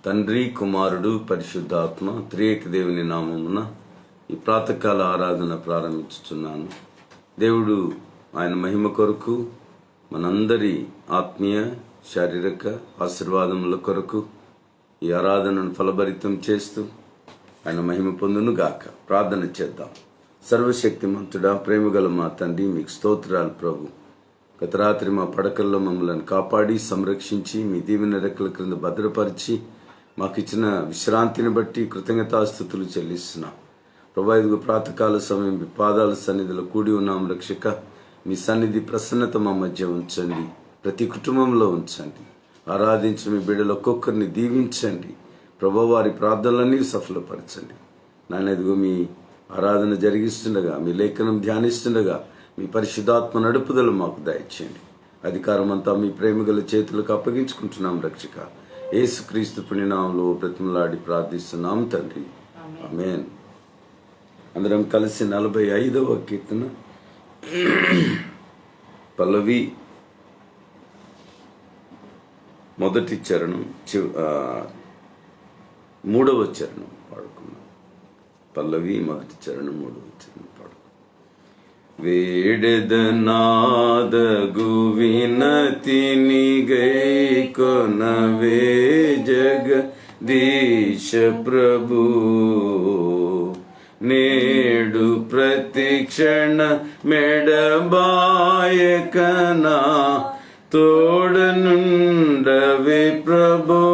తండ్రి, కుమారుడు, పరిశుద్ధాత్మ త్రియేక దేవుని నామమున ఈ ప్రాతకాల ఆరాధన ప్రారంభించుచున్నాను. దేవుడు ఆయన మహిమ కొరకు, మనందరి ఆత్మీయ శారీరక ఆశీర్వాదముల కొరకు ఈ ఆరాధనను ఫలభరితం చేస్తూ ఆయన మహిమ పొందును గాక. ప్రార్థన చేద్దాం. సర్వశక్తిమంతుడా, ప్రేమగల మా తండ్రి, మీకు స్తోత్రాలు ప్రభు. గత రాత్రి మా పడకల్లో మమ్మల్ని కాపాడి సంరక్షించి మీ దీవెన రెక్కల క్రింద భద్రపరిచి మాకు ఇచ్చిన విశ్రాంతిని బట్టి కృతజ్ఞతాస్తుతులు చెల్లిస్తున్నాం ప్రభా. ఇదిగో ప్రాతకాల సమయం మీ పాదాల సన్నిధిలో కూడి ఉన్నాం రక్షక. మీ సన్నిధి ప్రసన్నత మా మధ్య ఉంచండి, ప్రతి కుటుంబంలో ఉంచండి. ఆరాధించిన మీ బిడ్డలు ఒక్కొక్కరిని దీవించండి ప్రభా. వారి ప్రార్థనలన్నీ సఫలపరచండి నాయన. ఇదిగో మీ ఆరాధన జరిగిస్తుండగా, మీ లేఖనం ధ్యానిస్తుండగా మీ పరిశుద్ధాత్మ నడుపుదల మాకు దయచేయండి. అధికారం అంతా మీ ప్రేమగల చేతులకు అప్పగించుకుంటున్నాం రక్షక. యేసుక్రీస్తు పుణ్యనామంలో బ్రతిమలాడి ప్రార్థిస్తున్నాం తండ్రి, ఆమేన్. అందరం కలిసి 45వ కీర్తన పల్లవి మొదటి చరణం, 3వ చరణం పాడుకున్నాం. పల్లవి మొదటి చరణం, 3వ చరణం పాడుకున్నాం. వేడెదనాదగు వినతిని గైకొనవే జగదీశ ప్రభు. నేడు ప్రతిక్షణ మెడబాయకనా తోడనుండవే ప్రభో.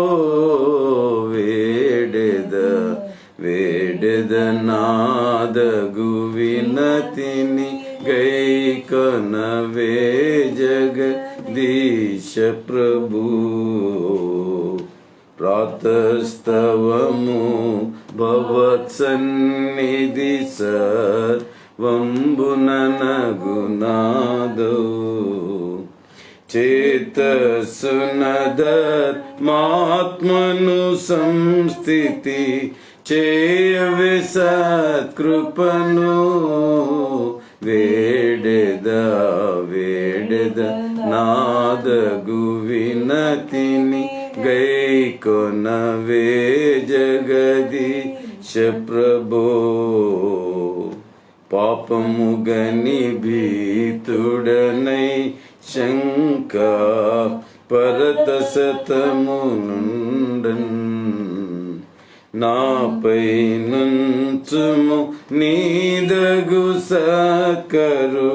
వేడెదనాదగు వినతిని గైకొనవే జగదీశ ప్రభు. ప్రాతస్తవము భవత్సన్నిధి సర్వంబుననగునాదో. చేతసునధర్మాత్మను సంస్థితి చేయవే సత్కృపను. వేడెద నాదగు వినతిని గైకొనవే జగదీశ ప్రభో. పాపము గని భీతుడనై శంక పరత శతమునుండన్. నాపై నుంచుము నీదగు సకరు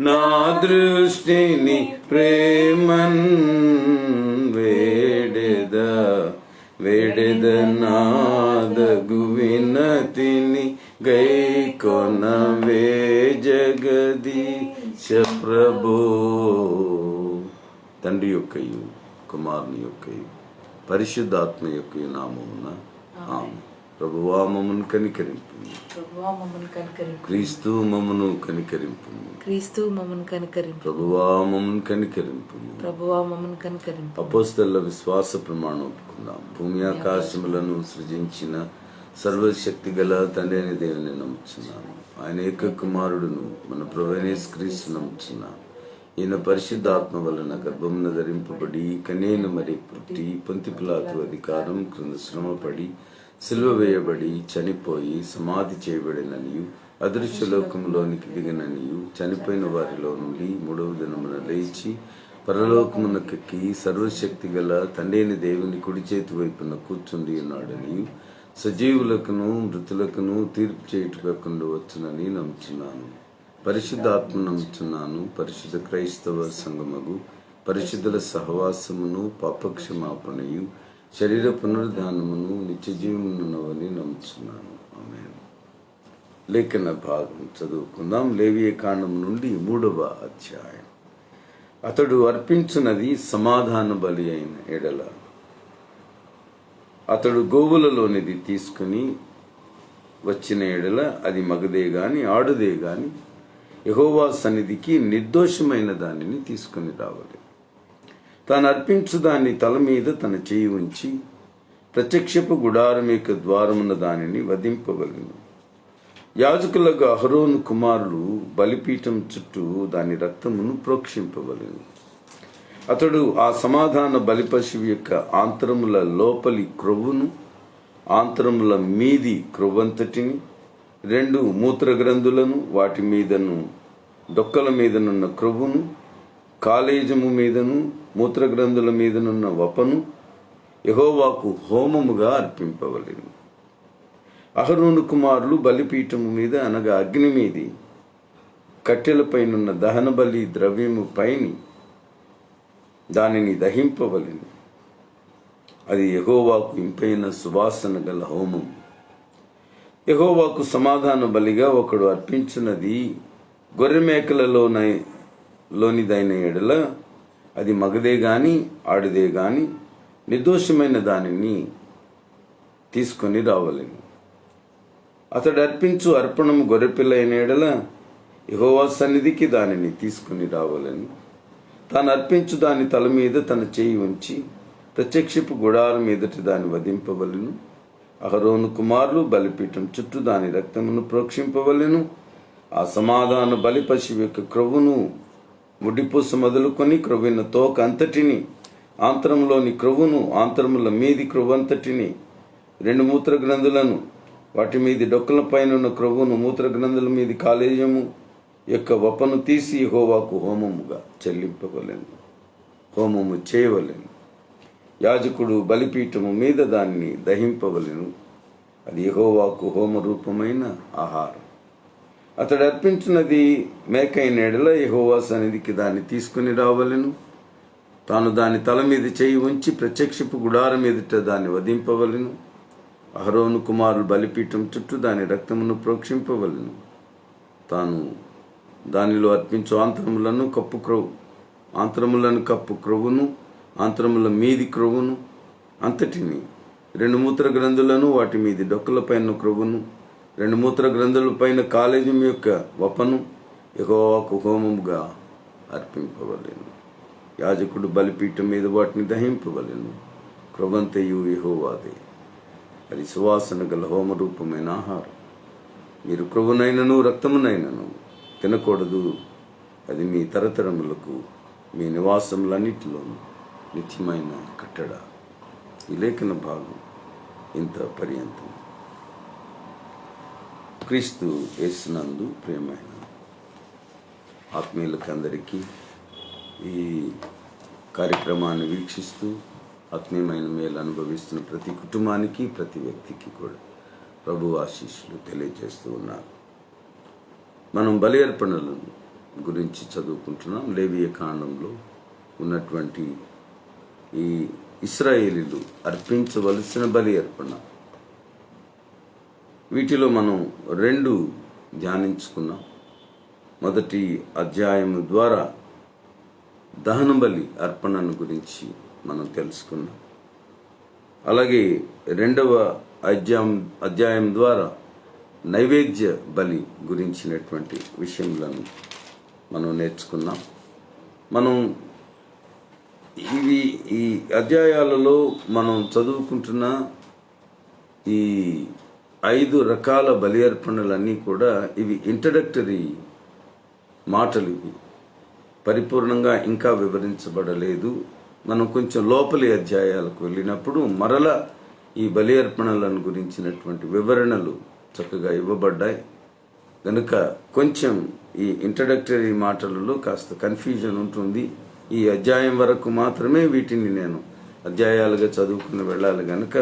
నా దృష్టిని ప్రేమన్. వేడెద నాదగు వినతిని గైకొనవే జగదీశ ప్రభో. తండ్రి యొక్కయు, కుమారుని యొక్కయు, పరిశుద్ధాత్మ యొక్క నామమున ఆమేన్. ప్రభువా మమ్మను కనికరింపు. క్రీస్తు మమ్మను కనికరింపు. ప్రభువా మమ్మను కనికరింపు. అపోస్తలుల విశ్వాస ప్రమాణం ఒప్పుకుందాం. భూమి ఆకాశములను సృజించిన సర్వశక్తి గల తండ్రి అయిన దేవుని నమ్ముచున్నాను. ఆయన ఏక కుమారుడును మన ప్రభువైన యేసుక్రీస్తు నమ్ముచున్నాను. ఈయన పరిశుద్ధాత్మ వలన గర్భమున ధరింపబడి కన్యను మరి పుట్టి పొంతి పిలాతు అధికారం క్రింద శ్రమపడి సిలువ వేయబడి చనిపోయి సమాధి చేయబడిననియు అదృశ్యలోకంలోనికి దిగిననియు చనిపోయిన వారిలో నుండి 3వ దినమున లేచి పరలోకమునకెక్కి సర్వశక్తి గల తండ్రి దేవుని కుడి చేతి వైపున కూర్చుండి ఉన్నాడనియు సజీవులకును మృతులకును తీర్పు చేయుటకుండా వచ్చునని నమ్ముచున్నాను. పరిశుద్ధాత్మ నమ్ముచున్నాను. పరిశుద్ధ క్రైస్తవ సంగమగు పరిశుద్ధుల సహవాసమును పాపక్షమాపణయు శరీర పునరుద్ధానమును నిత్య జీవమునవని నమ్ముచున్నాను. ఆమేన్. లేఖన భాగం చదువుకుందాం. లేవియ కాండం నుండి 3వ అధ్యాయం. అతడు అర్పించున్నది సమాధాన బలి అయిన ఎడల అతడు గోవులలోనిది తీసుకుని వచ్చిన ఎడల అది మగదే గాని ఆడుదే గాని యెహోవా సన్నిధికి నిర్దోషమైన దానిని తీసుకుని రావాలి. తాను అర్పించు దాన్ని తల మీద తన చేయి ఉంచి ప్రత్యక్షపు గుడారం యొక్క ద్వారమున్న దానిని వధింపవలెను. యాజకులకు అహరోను కుమారులు బలిపీఠం చుట్టూ దాని రక్తమును ప్రోక్షింపవలెను. అతడు ఆ సమాధాన బలిపశువు యొక్క ఆంతరముల లోపలి క్రొవ్వును, ఆంతరముల మీది క్రొవ్వంతటిని, 2 మూత్రగ్రంథులను, వాటి మీదను డొక్కల మీదనున్న క్రొవ్వును, కాలేజము మీదను మూత్రగ్రంథుల మీదనున్న వపను యెహోవాకు హోమముగా అర్పింపవలెను. అహరోను కుమారులు బలిపీఠము మీద అనగా అగ్ని మీది కట్టెలపైనున్న దహన బలి ద్రవ్యము పైని దానిని దహింపవలెను. అది యెహోవాకు ఇంపైన సువాసన గల హోమం. యెహోవాకు సమాధాన బలిగా ఒకడు అర్పించున్నది గొర్రెమేకలలోనిదైన ఎడల అది మగదే గాని ఆడిదే గాని నిర్దోషమైన దానిని తీసుకొని రావలెను. అతడు అర్పించు అర్పణము గొర్రెపిల్ల అయిన ఎడల యెహోవా సన్నిధికి దానిని తీసుకుని రావాలని, తాను అర్పించు దాని తల మీద తన చేయి ఉంచి ప్రత్యక్షపు గుడారం ఎదుట దాన్ని వధింపవలెను. అహరోను కుమారులు బలిపీఠం చుట్టూ దాని రక్తమును ప్రోక్షింపవలెను. ఆ సమాధాన బలి పశువు యొక్క క్రొవ్వును, ముడిపూస మొదలుకొని క్రొవ్విన తోక అంతటిని, ఆంతరంలోని క్రొవ్వును, ఆంతరముల మీది క్రొవ్వంతటిని, 2 మూత్రగ్రంథులను, వాటి మీది డొక్కల పైన ఉన్న క్రొవ్వును, మూత్రగ్రంథుల మీది కాలేజము యొక్క వపను తీసి యెహోవాకు హోమముగా చెల్లింపవలెను, హోమము చేయవలెను. యాజకుడు బలిపీఠము మీద దాన్ని దహింపవలెను. అది యెహోవాకు హోమ రూపమైన ఆహారం. అతడు అర్పించినది మేకైన ఎడల యెహోవా సన్నిధికి దాన్ని తీసుకుని రావలెను. తాను దాని తల మీద చేయి ఉంచి ప్రత్యక్షపు గుడారం ఎదుట దాన్ని వధింపవలెను. అహరోను కుమారులు బలిపీఠం చుట్టూ దాని రక్తమును ప్రోక్షింపవలెను. తాను దానిలో అర్పించు ఆంతరములను కప్పు క్రొవ్వును, ఆంతరముల మీది క్రొవ్వును అంతటిని, 2 మూత్రగ్రంథులను, వాటి మీది డొక్కల పైన క్రొవ్వును, 2 మూత్రగ్రంథుల పైన కాలేజం యొక్క వపను యెహోవాకు హోమముగా అర్పింపవలెను. యాజకుడు బలిపీఠం మీద వాటిని దహింపవలెను. క్రొవ్వంతయు యెహోవాదే. అది సువాసన గల హోమ రూపమైన ఆహారం. మీరు క్రొవ్వునైనను రక్తమునైనను తినకూడదు. అది మీ తరతరములకు మీ నివాసములన్నిటిలోనూ నిత్యమైన కట్టడ. ఈ లేఖన భాగం ఇంత పర్యంతం. క్రీస్తు యేసునందు ప్రియమైన ఆత్మీయులకందరికీ, ఈ కార్యక్రమాన్ని వీక్షిస్తూ ఆత్మీయమైన మేలు అనుభవిస్తున్న ప్రతి కుటుంబానికి, ప్రతి వ్యక్తికి కూడా ప్రభు ఆశీస్సులు తెలియజేస్తూ ఉన్నారు. మనం బలి అర్పణల గురించి చదువుకుంటున్నాం. లేవియ కాండంలో ఉన్నటువంటి ఈ ఇశ్రాయేలీలు అర్పించవలసిన బలి అర్పణ, వీటిలో మనం 2 ధ్యానించుకున్నాం. మొదటి అధ్యాయం ద్వారా దహన బలి అర్పణను గురించి మనం తెలుసుకున్నాం. అలాగే 2వ అధ్యాయం ద్వారా నైవేద్య బలి గురించినటువంటి విషయములను మనం నేర్చుకున్నాం. మనం ఈ అధ్యాయాలలో మనం చదువుకుంటున్న ఈ 5 రకాల బలి అర్పణలన్నీ కూడా ఇవి ఇంట్రడక్టరీ మాటలు. ఇవి పరిపూర్ణంగా ఇంకా వివరించబడలేదు. మనం కొంచెం లోపలి అధ్యాయాలకు వెళ్ళినప్పుడు మరలా ఈ బలి అర్పణలను గురించినటువంటి వివరణలు చక్కగా ఇవ్వబడ్డాయి. కనుక కొంచెం ఈ ఇంట్రడక్టరీ మాటలలో కాస్త కన్ఫ్యూజన్ ఉంటుంది. ఈ అధ్యాయం వరకు మాత్రమే వీటిని నేను అధ్యాయాలుగా చదువుకుని వెళ్ళాలి. కనుక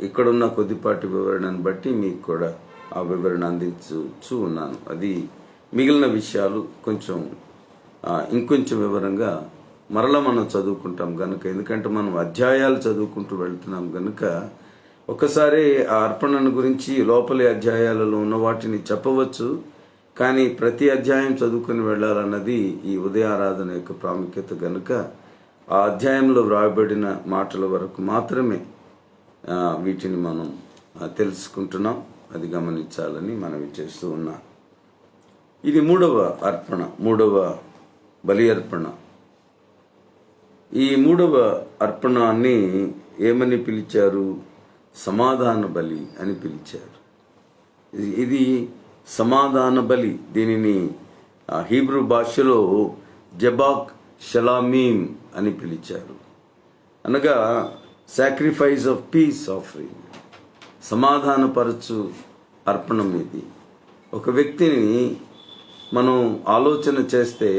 ఇక్కడున్న కొద్దిపాటి వివరణను బట్టి మీకు కూడా ఆ వివరణ అందించు ఉన్నాను. అది మిగిలిన విషయాలు కొంచెం ఇంకొంచెం వివరంగా మరలా మనం చదువుకుంటాం కనుక, ఎందుకంటే మనం అధ్యాయాలు చదువుకుంటూ వెళ్తున్నాం కనుక ఒకసారి ఆ అర్పణను గురించి లోపలి అధ్యాయాలలో ఉన్న వాటిని చెప్పవచ్చు. కానీ ప్రతి అధ్యాయం చదువుకుని వెళ్ళాలన్నది ఈ ఉదయారాధన యొక్క ప్రాముఖ్యత కనుక ఆ అధ్యాయంలో వ్రాయబడిన మాటల వరకు మాత్రమే వీటిని మనం తెలుసుకుంటున్నాం. అది గమనించాలని మనవి చేస్తూ ఉన్నా. ఇది 3వ అర్పణ, 3వ బలి అర్పణ. ఈ 3వ అర్పణాన్ని ఏమని పిలిచారు? సమాధాన బలి అని పిలిచారు. ఇది సమాధాన బలి. దీనిని హీబ్రూ భాషలో జబాక్ షలామీం అని పిలిచారు. అనగా సాక్రిఫైస్ ఆఫ్ పీస్ ఆఫరింగ్, సమాధానపరచు అర్పణం ఇది. ఒక వ్యక్తిని మనం ఆలోచన చేస్తే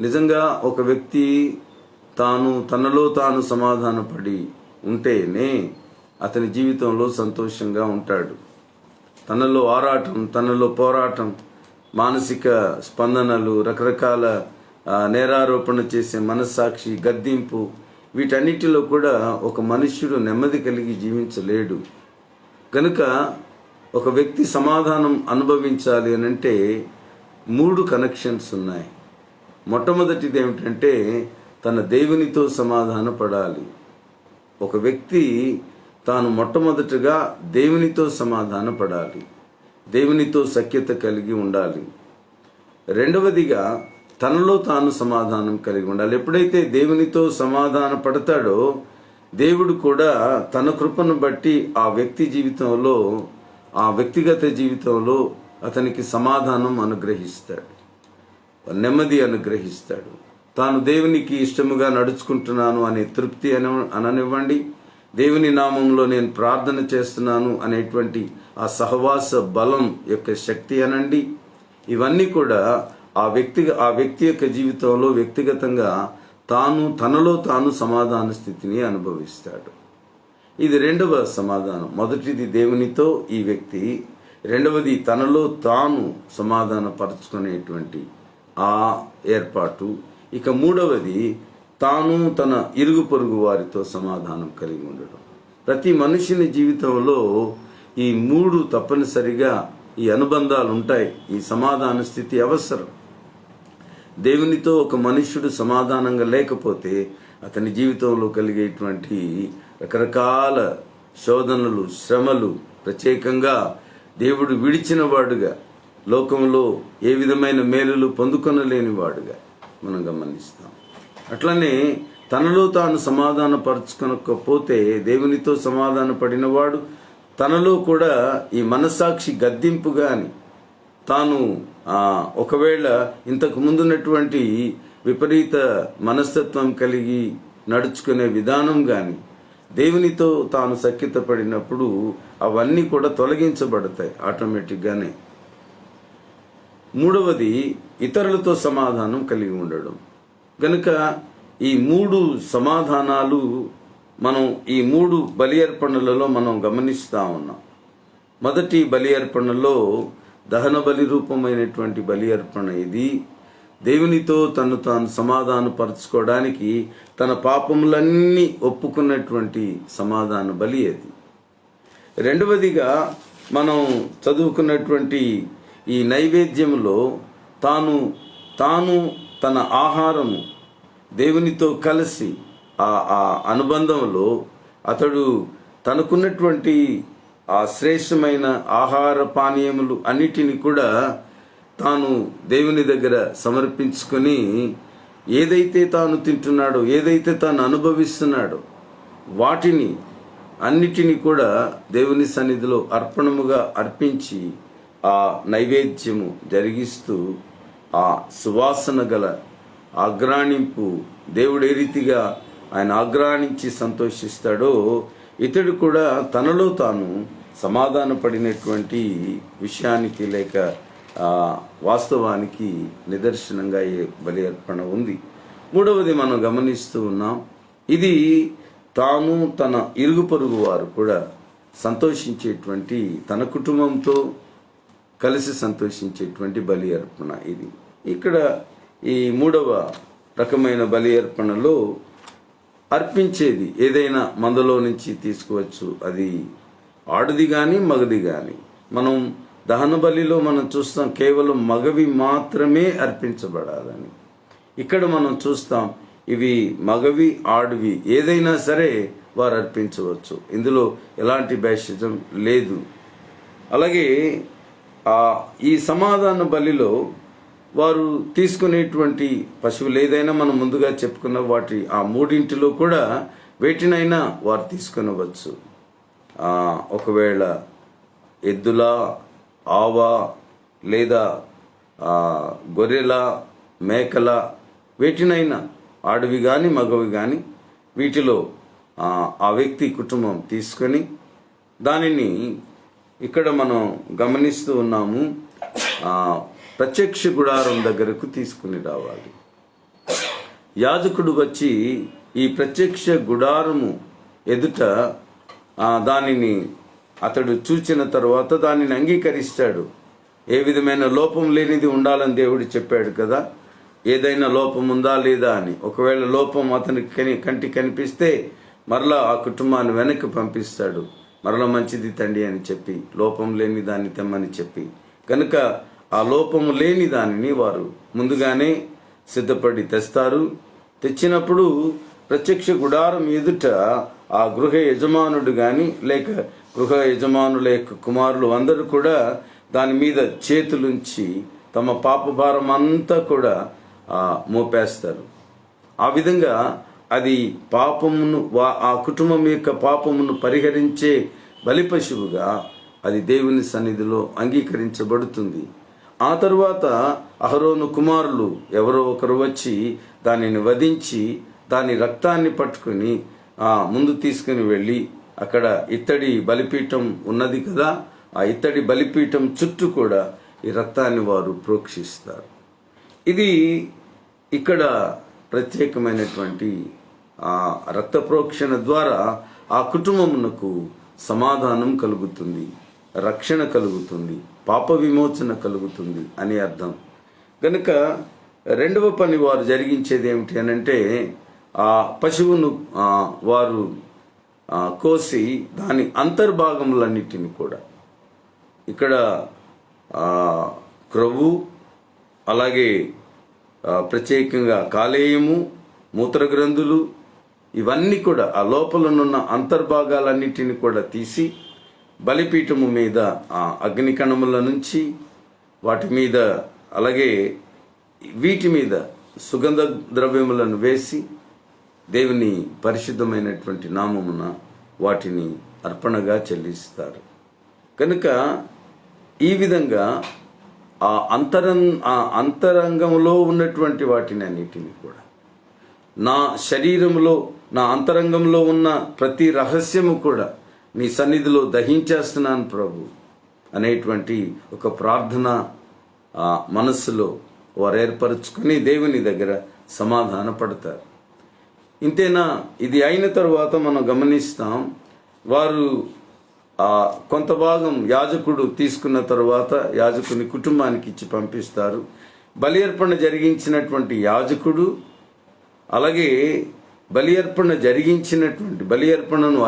నిజంగా ఒక వ్యక్తి తనలో తాను సమాధానపడి ఉంటేనే అతని జీవితంలో సంతోషంగా ఉంటాడు. తనలో ఆరాటం, తనలో పోరాటం, మానసిక స్పందనలు, రకరకాల నేరారోపణ చేసే మనస్సాక్షి, గద్దింపు, వీటన్నిటిలో కూడా ఒక మనుష్యుడు నెమ్మది కలిగి జీవించలేడు. కనుక ఒక వ్యక్తి సమాధానం అనుభవించాలి అని అంటే 3 కనెక్షన్స్ ఉన్నాయి. మొట్టమొదటిది ఏమిటంటే తన దేవునితో సమాధాన పడాలి. ఒక వ్యక్తి తాను మొట్టమొదటిగా దేవునితో సమాధాన పడాలి, దేవునితో సఖ్యత కలిగి ఉండాలి. రెండవదిగా తనలో తాను సమాధానం కలిగి ఉండాలి. ఎప్పుడైతే దేవునితో సమాధాన పడతాడో దేవుడు కూడా తన కృపను బట్టి ఆ వ్యక్తి జీవితంలో, ఆ వ్యక్తిగత జీవితంలో అతనికి సమాధానం అనుగ్రహిస్తాడు, నెమ్మది అనుగ్రహిస్తాడు. తాను దేవునికి ఇష్టముగా నడుచుకుంటున్నాను అనే తృప్తి అననివ్వండి, దేవుని నామంలో నేను ప్రార్థన చేస్తున్నాను అనేటువంటి ఆ సహవాస బలం యొక్క శక్తి అనండి, ఇవన్నీ కూడా ఆ వ్యక్తి యొక్క జీవితంలో వ్యక్తిగతంగా తనలో తాను సమాధాన స్థితిని అనుభవిస్తాడు. ఇది రెండవ సమాధానం. మొదటిది దేవునితో ఈ వ్యక్తి, రెండవది తనలో తాను సమాధాన పరచుకునేటువంటి ఆ ఏర్పాటు. ఇక మూడవది తాను తన ఇరుగు పొరుగు వారితో సమాధానం కలిగి ఉండడం. ప్రతి మనుషుని జీవితంలో ఈ 3 తప్పనిసరిగా ఈ అనుబంధాలు ఉంటాయి. ఈ సమాధాన స్థితి అవసరం. దేవునితో ఒక మనుష్యుడు సమాధానంగా లేకపోతే అతని జీవితంలో కలిగేటువంటి రకరకాల శోధనలు, శ్రమలు, ప్రత్యేకంగా దేవుడు విడిచిన వాడుగా, లోకంలో ఏ విధమైన మేలులు పొందుకొనలేని వాడుగా మనం గమనిస్తాం. అట్లనే తనలో తాను సమాధాన పరచుకొనకపోతే దేవునితో సమాధాన పడినవాడు తనలో కూడా ఈ మనస్సాక్షి గద్దింపు గాని, తాను ఒకవేళ ఇంతకు ముందున్నటువంటి విపరీత మనస్తత్వం కలిగి నడుచుకునే విధానం గాని దేవునితో తాను సఖ్యత పడినప్పుడు అవన్నీ కూడా తొలగించబడతాయి ఆటోమేటిక్గానే. మూడవది ఇతరులతో సమాధానం కలిగి ఉండడం. గనుక ఈ 3 సమాధానాలు మనం ఈ 3 బలి అర్పణలలో మనం గమనిస్తా ఉన్నాం. మొదటి బలి అర్పణలో దహన బలి రూపమైనటువంటి బలి అర్పణ ఇది. దేవునితో తను తాను సమాధాన పరచుకోవడానికి తన పాపములన్నీ ఒప్పుకున్నటువంటి సమాధాన బలి అది. రెండవదిగా మనం చదువుకున్నటువంటి ఈ నైవేద్యములో తాను తన ఆహారము దేవునితో కలిసి ఆ అనుబంధంలో అతడు తనకున్నటువంటి ఆ శ్రేష్టమైన ఆహార పానీయములు అన్నిటిని కూడా తాను దేవుని దగ్గర సమర్పించుకొని ఏదైతే తాను తింటున్నాడో, ఏదైతే తాను అనుభవిస్తున్నాడో వాటిని అన్నిటినీ కూడా దేవుని సన్నిధిలో అర్పణముగా అర్పించి ఆ నైవేద్యము జరిగిస్తూ ఆ సువాసన గల ఆగ్రాణింపు, దేవుడు ఏ రీతిగా ఆయన ఆగ్రాణించి సంతోషిస్తాడో ఇతడు కూడా తనలో తాను సమాధాన పడినటువంటి విషయానికి లేక వాస్తవానికి నిదర్శనంగా ఈ బలి అర్పణ ఉంది. మూడవది మనం గమనిస్తూ ఉన్నాం, ఇది తాను తన ఇరుగు పొరుగు వారు కూడా సంతోషించేటువంటి, తన కుటుంబంతో కలిసి సంతోషించేటువంటి బలి అర్పణ ఇది. ఇక్కడ ఈ మూడవ రకమైన బలి అర్పణలో అర్పించేది ఏదైనా మందలో నుంచి తీసుకోవచ్చు, అది ఆడది కానీ మగది కానీ. మనం దహన బలిలో మనం చూస్తాం కేవలం మగవి మాత్రమే అర్పించబడాలని. ఇక్కడ మనం చూస్తాం ఇవి మగవి ఆడవి ఏదైనా సరే వారు అర్పించవచ్చు, ఇందులో ఎలాంటి భేషజం లేదు. అలాగే ఈ సమాధాన బలిలో వారు తీసుకునేటువంటి పశువులు ఏదైనా మనం ముందుగా చెప్పుకున్న వాటి ఆ 3 కూడా వేటినైనా వారు తీసుకునవచ్చు. ఒకవేళ ఎద్దుల, ఆవా లేదా గొర్రెల, మేకల వేటినైనా ఆడవి కానీ మగవి కానీ వీటిలో ఆ వ్యక్తి కుటుంబం తీసుకొని దానిని ఇక్కడ మనం గమనిస్తూ ఉన్నాము, ప్రత్యక్ష గుడారం దగ్గరకు తీసుకుని రావాలి. యాజకుడు వచ్చి ఈ ప్రత్యక్ష గుడారము ఎదుట దానిని అతడు చూచిన తర్వాత దానిని అంగీకరిస్తాడు. ఏ విధమైన లోపం లేనిది ఉండాలని దేవుడు చెప్పాడు కదా, ఏదైనా లోపం ఉందా లేదా అని. ఒకవేళ లోపం అతనికి కంటికి కనిపిస్తే మరలా ఆ కుటుంబాన్ని వెనక్కి పంపిస్తాడు. మరలా మంచిది తండ్రి అని చెప్పి లోపం లేని దాన్ని తెమ్మని చెప్పి, కనుక ఆ లోపము లేని దానిని వారు ముందుగానే సిద్ధపడి తెస్తారు. తెచ్చినప్పుడు ప్రత్యక్ష గుడారం ఎదుట ఆ గృహ యజమానుడు కానీ లేక గృహ యజమానుల యొక్క కుమారులు అందరూ కూడా దాని మీద చేతులుంచి తమ పాపభారం అంతా కూడా మోపేస్తారు. ఆ విధంగా అది పాపమును, ఆ కుటుంబం యొక్క పాపమును పరిహరించే బలి పశువుగా అది దేవుని సన్నిధిలో అంగీకరించబడుతుంది. ఆ తరువాత అహరోను కుమారులు ఎవరో ఒకరు వచ్చి దానిని వధించి దాని రక్తాన్ని పట్టుకుని ముందు తీసుకుని వెళ్ళి అక్కడ ఇత్తడి బలిపీఠం ఉన్నది కదా, ఆ ఇత్తడి బలిపీఠం చుట్టూ కూడా ఈ రక్తాన్ని వారు ప్రోక్షిస్తారు. ఇది ఇక్కడ ప్రత్యేకమైనటువంటి రక్త ప్రోక్షణ ద్వారా ఆ కుటుంబమునకు సమాధానం కలుగుతుంది, రక్షణ కలుగుతుంది, పాప విమోచన కలుగుతుంది అని అర్థం. కనుక రెండవ పని వారు జరిగించేది ఏమిటి అనంటే, ఆ పశువును వారు కోసి దాని అంతర్భాగములన్నిటిని కూడా, ఇక్కడ క్రొవ్వు, అలాగే ప్రత్యేకంగా కాలేయము, మూత్రగ్రంథులు, ఇవన్నీ కూడా ఆ లోపలనున్న అంతర్భాగాలన్నిటిని కూడా తీసి బలిపీఠము మీద అగ్ని కణముల నుంచి వాటి మీద, అలాగే వీటి మీద సుగంధ ద్రవ్యములను వేసి దేవుని పరిశుద్ధమైనటువంటి నామమున వాటిని అర్పణగా చెల్లిస్తారు. కనుక ఈ విధంగా ఆ అంతరంగంలో ఉన్నటువంటి వాటిని అన్నిటిని కూడా, నా శరీరంలో, నా అంతరంగంలో ఉన్న ప్రతి రహస్యము కూడా నీ సన్నిధిలో దహించేస్తున్నాను ప్రభు అనేటువంటి ఒక ప్రార్థన మనస్సులో వారు ఏర్పరచుకొని దేవుని దగ్గర సమాధాన పడతారు. ఇంతేనా? ఇది అయిన తరువాత మనం గమనిస్తాం, వారు కొంత భాగం యాజకుడు తీసుకున్న తరువాత యాజకుని కుటుంబానికి ఇచ్చి పంపిస్తారు. బలి అర్పణ జరిగించినటువంటి యాజకుడు, అలాగే బలి అర్పణను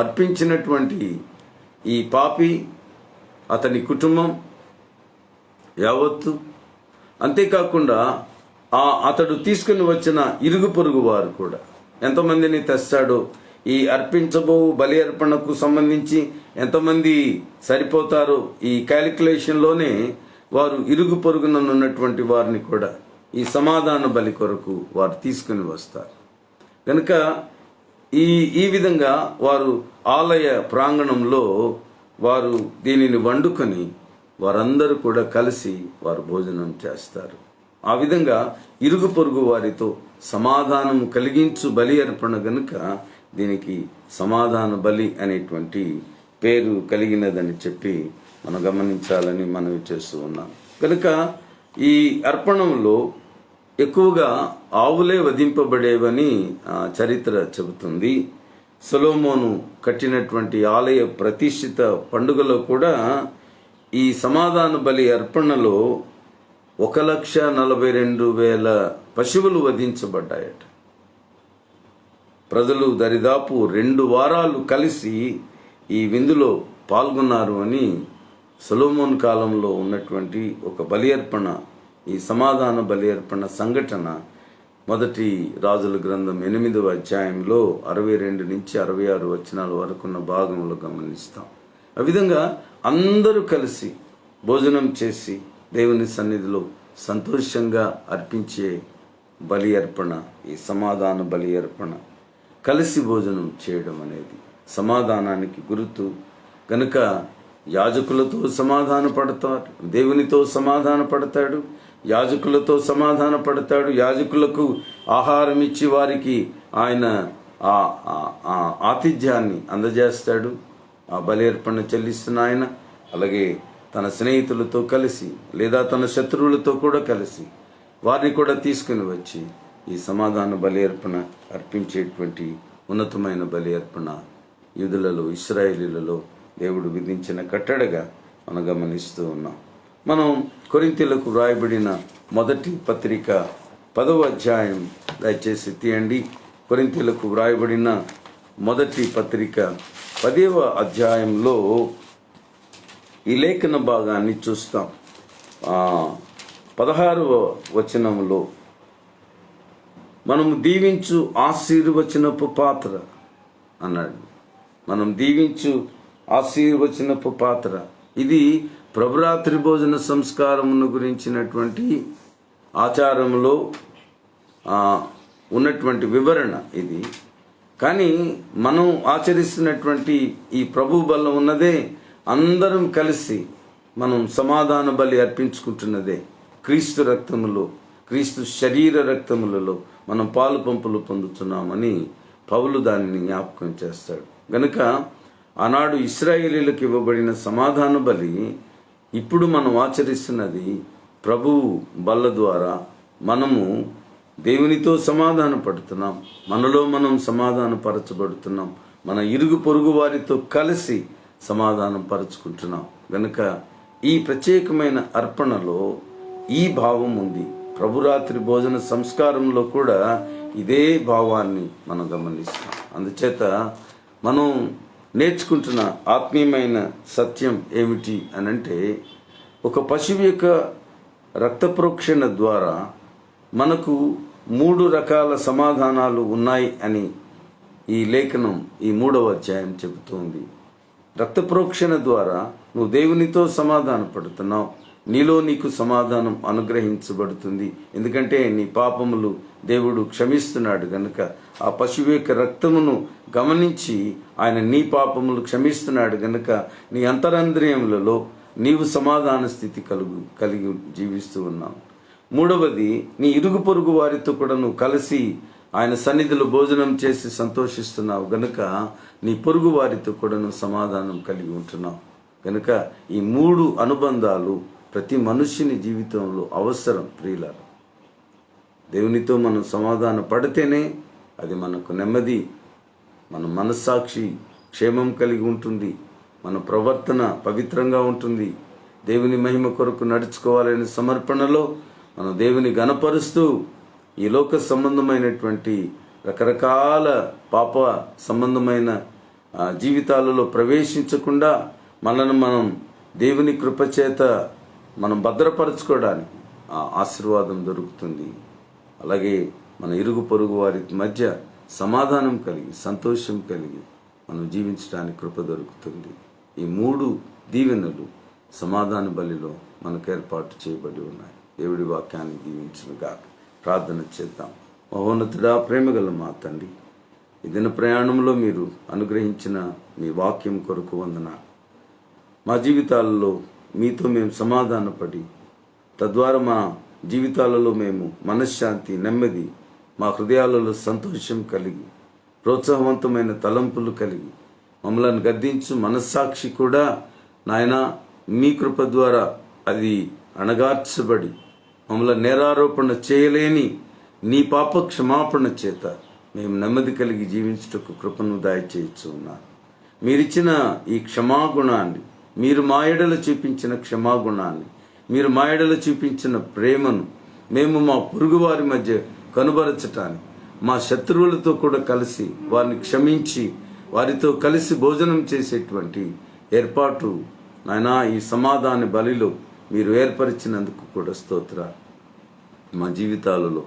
అర్పించినటువంటి ఈ పాపి, అతని కుటుంబం యావత్తు, అంతేకాకుండా అతడు తీసుకుని వచ్చిన ఇరుగు పొరుగు వారు కూడా ఎంతమందిని తెస్తాడో, ఈ అర్పించబో బలి అర్పణకు సంబంధించి ఎంతమంది సరిపోతారో ఈ క్యాలిక్యులేషన్లోనే వారు ఇరుగు పొరుగునన్నటువంటి వారిని కూడా ఈ సమాధాన బలి కొరకు వారు తీసుకుని వస్తారు. కనుక ఈ విధంగా వారు ఆలయ ప్రాంగణంలో వారు దీనిని వండుకొని వారందరూ కూడా కలిసి వారు భోజనం చేస్తారు. ఆ విధంగా ఇరుగు పొరుగు వారితో సమాధానం కలిగించు బలి అర్పణ గనుక దీనికి సమాధాన బలి అనేటువంటి పేరు కలిగినదని చెప్పి మనం గమనించాలని మనవి చేస్తూ ఉన్నాం. కనుక ఈ అర్పణంలో ఎక్కువగా ఆవులే వధింపబడేవని చరిత్ర చెబుతుంది. సొలొమోను కట్టినటువంటి ఆలయ ప్రతిష్ఠిత పండుగలో కూడా ఈ సమాధాన బలి అర్పణలో 1,42,000 పశువులు వధించబడ్డాయట. ప్రజలు దరిదాపు 2 వారాలు కలిసి ఈ విందులో పాల్గొన్నారు అని సొలొమోన్ కాలంలో ఉన్నటువంటి ఒక బలి అర్పణ, ఈ సమాధాన బలి అర్పణ సంఘటన మొదటి రాజుల గ్రంథం 8వ అధ్యాయంలో 62 నుంచి 66 వచనాల వరకున్న భాగంలో గమనిస్తాం. ఆ విధంగా అందరూ కలిసి భోజనం చేసి దేవుని సన్నిధిలో సంతోషంగా అర్పించే బలి అర్పణ, ఈ సమాధాన బలి అర్పణ, కలిసి భోజనం చేయడం అనేది సమాధానానికి గుర్తు. కనుక యాజకులతో సమాధాన పడతాడు, దేవునితో సమాధాన పడతాడు, యాజకులతో సమాధాన పడతాడు, యాజకులకు ఆహారం ఇచ్చి వారికి ఆయన ఆతిథ్యాన్ని అందజేస్తాడు. ఆ బలి అర్పణ చెల్లిస్తున్న ఆయన అలాగే తన స్నేహితులతో కలిసి లేదా తన శత్రువులతో కూడా కలిసి వారిని కూడా తీసుకుని వచ్చి ఈ సమాధాన బలి అర్పణ అర్పించేటువంటి ఉన్నతమైన బలి అర్పణ యూదులలో ఇశ్రాయేలీలలో దేవుడు విధించిన కట్టడగా మనం గమనిస్తూ ఉన్నాం. మనం కొరింథీయులకు వ్రాయబడిన మొదటి పత్రిక 10వ అధ్యాయం దయచేసి తీయండి. కొరింథీయులకు వ్రాయబడిన మొదటి పత్రిక 10వ అధ్యాయంలో ఈ లేఖన భాగాన్ని చూస్తాం. 16వ వచనంలో మనము దీవించు ఆశీర్వచనపు పాత్ర అన్నాడు. మనం దీవించు ఆశీర్వచనపు పాత్ర, ఇది ప్రభురాత్రి భోజన సంస్కారమును గురించినటువంటి ఆచారంలో ఉన్నటువంటి వివరణ ఇది. కానీ మనం ఆచరిస్తున్నటువంటి ఈ ప్రభు బలం ఉన్నదే అందరం కలిసి మనం సమాధాన బలి అర్పించుకుంటున్నదే. క్రీస్తు రక్తములో, క్రీస్తు శరీర రక్తములలో మనం పాలు పంపులు పొందుతున్నామని పౌలు దానిని జ్ఞాపకం చేస్తాడు. గనుక ఆనాడు ఇశ్రాయేలీలకు ఇవ్వబడిన సమాధాన బలి ఇప్పుడు మనం ఆచరిస్తున్నది ప్రభువు బల్ల ద్వారా మనము దేవునితో సమాధాన పడుతున్నాం, మనలో మనం సమాధాన పరచబడుతున్నాం, మన ఇరుగు పొరుగు వారితో కలిసి సమాధానం పరుచుకుంటున్నాం. గనుక ఈ ప్రత్యేకమైన అర్పణలో ఈ భావం ఉంది. ప్రభురాత్రి భోజన సంస్కారంలో కూడా ఇదే భావాన్ని మనం గమనిస్తాం. అందుచేత మనం నేర్చుకుంటున్న ఆత్మీయమైన సత్యం ఏమిటి అనంటే, ఒక పశువు యొక్క రక్త ప్రోక్షణ ద్వారా మనకు 3 రకాల సమాధానాలు ఉన్నాయి అని ఈ లేఖనం ఈ 3వ అధ్యాయం చెబుతోంది. రక్త ప్రోక్షణ ద్వారా నువ్వు దేవునితో సమాధాన పడుతున్నావు, నీలో నీకు సమాధానం అనుగ్రహించబడుతుంది. ఎందుకంటే నీ పాపములు దేవుడు క్షమిస్తున్నాడు గనుక ఆ పశువు యొక్క రక్తమును గమనించి ఆయన నీ పాపములు క్షమిస్తున్నాడు గనుక నీ అంతరంద్రియములలో నీవు సమాధాన స్థితి కలిగి జీవిస్తూ ఉన్నావు. 3వది, నీ ఇరుగు పొరుగు వారితో కూడా నువ్వు కలిసి ఆయన సన్నిధిలో భోజనం చేసి సంతోషిస్తున్నావు గనుక నీ పొరుగు వారితో కూడా నువ్వు సమాధానం కలిగి ఉంటున్నావు. గనుక ఈ 3 అనుబంధాలు ప్రతి మనుష్యుని జీవితంలో అవసరం. ప్రియులారా, దేవునితో మనం సమాధాన పడితేనే అది మనకు నెమ్మది, మన మనస్సాక్షి క్షేమం కలిగి ఉంటుంది, మన ప్రవర్తన పవిత్రంగా ఉంటుంది. దేవుని మహిమ కొరకు నడుచుకోవాలనే సమర్పణలో మనం దేవుని గణపరుస్తూ ఈ లోక సంబంధమైనటువంటి రకరకాల పాప సంబంధమైన జీవితాలలో ప్రవేశించకుండా మనను మనం దేవుని కృపచేత మనం భద్రపరచుకోవడానికి ఆశీర్వాదం దొరుకుతుంది. అలాగే మన ఇరుగు పొరుగు వారి మధ్య సమాధానం కలిగి సంతోషం కలిగి మనం జీవించడానికి కృప దొరుకుతుంది. ఈ 3 దీవెనలు సమాధాన బలిలో మనకు ఏర్పాటు చేయబడి ఉన్నాయి. దేవుడి వాక్యాన్ని దీవించునుగా. ప్రార్థన చేద్దాం. మహోన్నతుడా, ప్రేమగల మా తండ్రి, ఈ దిన ప్రయాణంలో మీరు అనుగ్రహించిన మీ వాక్యం కొరకు వందనాలు. మా జీవితాలలో మీతో మేము సమాధానపడి తద్వారా మా జీవితాలలో మేము మనశ్శాంతి, నెమ్మది, మా హృదయాలలో సంతోషం కలిగి ప్రోత్సాహవంతమైన తలంపులు కలిగి మమ్మల్ని గద్దించు మనస్సాక్షి కూడా నాయనా మీ కృప ద్వారా అది అణగార్చబడి మమ్మల్ని నేరారోపణ చేయలేని నీ పాప క్షమాపణ చేత మేము నెమ్మది కలిగి జీవించుటకు కృపను దయచేయచ్చు ఉన్నారు. మీరిచ్చిన ఈ క్షమాగుణాన్ని, మీరు మా ఎడల చూపించిన క్షమాగుణాన్ని, మీరు మా ఎడల చూపించిన ప్రేమను మేము మా పొరుగువారి మధ్య కనుబరచటానికి, మా శత్రువులతో కూడా కలిసి వారిని క్షమించి వారితో కలిసి భోజనం చేసేటువంటి ఏర్పాటు నాయనా ఈ సమాధాన బలిలో మీరు ఏర్పరిచినందుకు కూడా స్తోత్రాలు. మా జీవితాలలో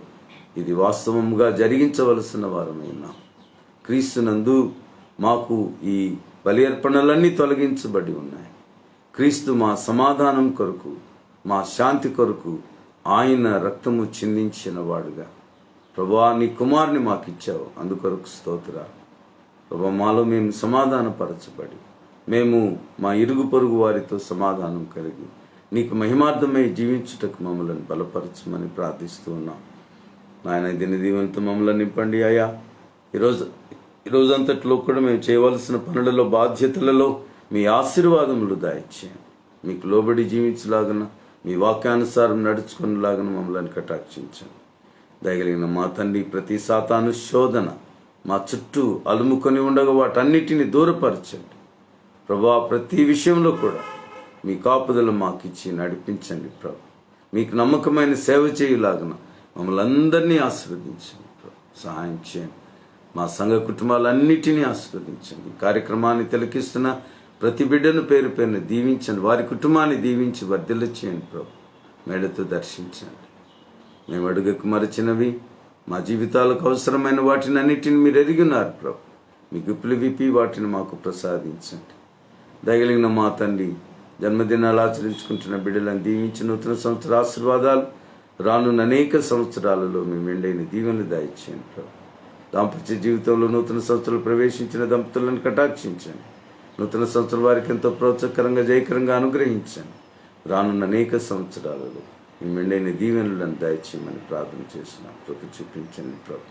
ఇది వాస్తవంగా జరిగించవలసిన వారమైనా క్రీస్తునందు మాకు ఈ బలి అర్పణలన్నీ తొలగించబడి ఉన్నాయి. క్రీస్తు మా సమాధానం కొరకు, మా శాంతి కొరకు ఆయన రక్తము చిందించిన వాడుగా ప్రభువా నీ కుమారుని మాకు ఇచ్చావు, అందుకొరకు స్తోత్రాలు. ప్రభువా మాలో మేము సమాధానపరచబడి మేము మా ఇరుగు పొరుగు వారితో సమాధానం కలిగి నీకు మహిమార్థమై జీవించుటకు మమ్మల్ని బలపరచమని ప్రార్థిస్తూ ఉన్నాం. నాయన దీని దీవెనతో మమ్మల్ని నింపండి అయ్యా. ఈరోజంతట్లో కూడా మేము చేయవలసిన పనులలో, బాధ్యతలలో మీ ఆశీర్వాదములు దయచేయండి. మీకు లోబడి జీవించలాగన, మీ వాక్యానుసారం నడుచుకునేలాగన మమ్మల్ని కటాక్షించండి. దయగలిగిన మా తండ్రి, ప్రతి సాతాను శోధన మా చుట్టూ అలుముకొని ఉండగా వాటన్నిటిని దూరపరచండి ప్రభా. ప్రతి విషయంలో కూడా మీ కాపుదలు మాకు ఇచ్చి నడిపించండి ప్రభు. మీకు నమ్మకమైన సేవ చేయలాగన మమ్మల్ని అందరినీ ఆశీర్వదించండి ప్రభు. సహాయం చేయండి. మా సంఘ కుటుంబాలన్నిటినీ ఆశీర్వదించండి. కార్యక్రమాన్ని తిలకిస్తున్న ప్రతి బిడ్డను పేరు పేరున దీవించండి. వారి కుటుంబాన్ని దీవించి వర్ధిల్ల చేయండి ప్రభు. మేడతో దర్శించండి. మేము అడుగకు మరచినవి, మా జీవితాలకు అవసరమైన వాటిని అన్నిటిని మీరు ఎరిగినారు ప్రభు. మీ గుప్పులు విప్పి వాటిని మాకు ప్రసాదించండి. దయగలిగిన మా తండ్రి, జన్మదినాలు ఆచరించుకుంటున్న బిడ్డలను దీవించి నూతన సంవత్సర ఆశీర్వాదాలు, రానున్న అనేక సంవత్సరాలలో మీ మెండైన దీవెనలు దయచేయండి ప్రభు. దాంపత్య జీవితంలో నూతన సంవత్సరాలు ప్రవేశించిన దంపతులను కటాక్షించండి. నూతన సంవత్సరం వారికి ఎంతో ప్రోత్సాహకరంగా, జయకరంగా అనుగ్రహించండి. రానున్న అనేక సంవత్సరాలలో మీ మెండైన దీవెనలను దయచేయమని ప్రార్థన చేస్తున్నాం. కృప చూపించండి ప్రభు,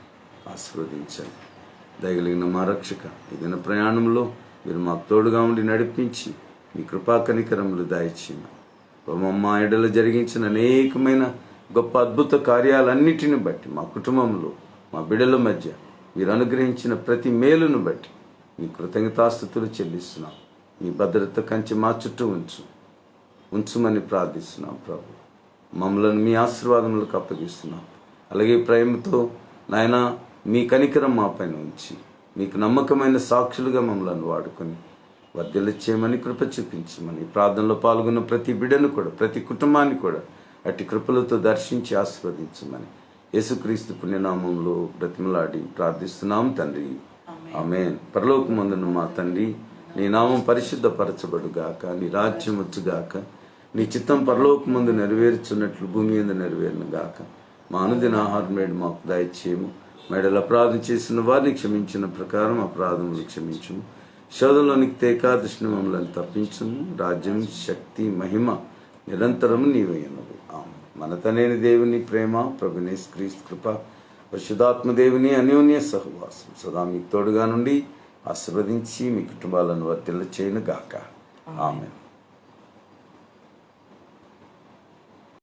ఆశీర్వదించండి. దయగలిగిన మా రక్షక, ఏదైనా ప్రయాణంలో మీరు మాకు తోడుగా ఉండి నడిపించి మీ కృపా కనికరములు దయచేయమని మా ఎడల జరిగించిన అనేకమైన గొప్ప అద్భుత కార్యాలన్నిటిని బట్టి, మా కుటుంబంలో, మా బిడ్డల మధ్య మీరు అనుగ్రహించిన ప్రతి మేలును బట్టి మీ కృతజ్ఞతాస్తుతులు చెల్లిస్తున్నాం. మీ భద్రత కంచి మా చుట్టూ ఉంచుమని ప్రార్థిస్తున్నాం ప్రభు. మమ్మల్ని మీ ఆశీర్వాదములకు అప్పగిస్తున్నాం. అలాగే ప్రేమతో నాయన మీ కనికరం మా పైన ఉంచి మీకు నమ్మకమైన సాక్షులుగా మమ్మల్ని వాడుకొని వర్ధిల్ల చేయమని, కృప చూపించమని, ప్రార్థనలో పాల్గొన్న ప్రతి బిడ్డను కూడా, ప్రతి కుటుంబాన్ని కూడా అట్టి కృపలతో దర్శించి ఆశీర్వదించమని యేసుక్రీస్తు పుణ్యనామంలో బ్రతిమలాడి ప్రార్థిస్తున్నాం తండ్రి, ఆమేన్. పరలోకమందున్న మా తండ్రి, నీ నామం పరిశుద్ధపరచబడుగాక, నీ రాజ్యం వచ్చుగాక, నీ చిత్తం పరలోకమందు నెరవేర్చున్నట్లు భూమి మీద నెరవేరును గాక. మా అనుదిన ఆహారం నేడు మాకు దయచేయము. మేడలు అపరాధం చేసిన వారిని క్షమించిన ప్రకారం అపరాధములు క్షమించుము. శోధంలోనికి తేకాదృష్టి మమ్మల్ని తప్పించుము. రాజ్యం, శక్తి, మహిమ నిరంతరము నీవైనవి. మన తనేని దేవుని ప్రేమ, ప్రభుని క్రీస్తు కృప, పరిశుద్ధాత్మ దేవుని అన్యోన్య సహవాసం సదా మీకు తోడుగా నుండి ఆశీర్వదించి మీ కుటుంబాలను వర్ధిల్ల చేయను గాక. ఆమేన్.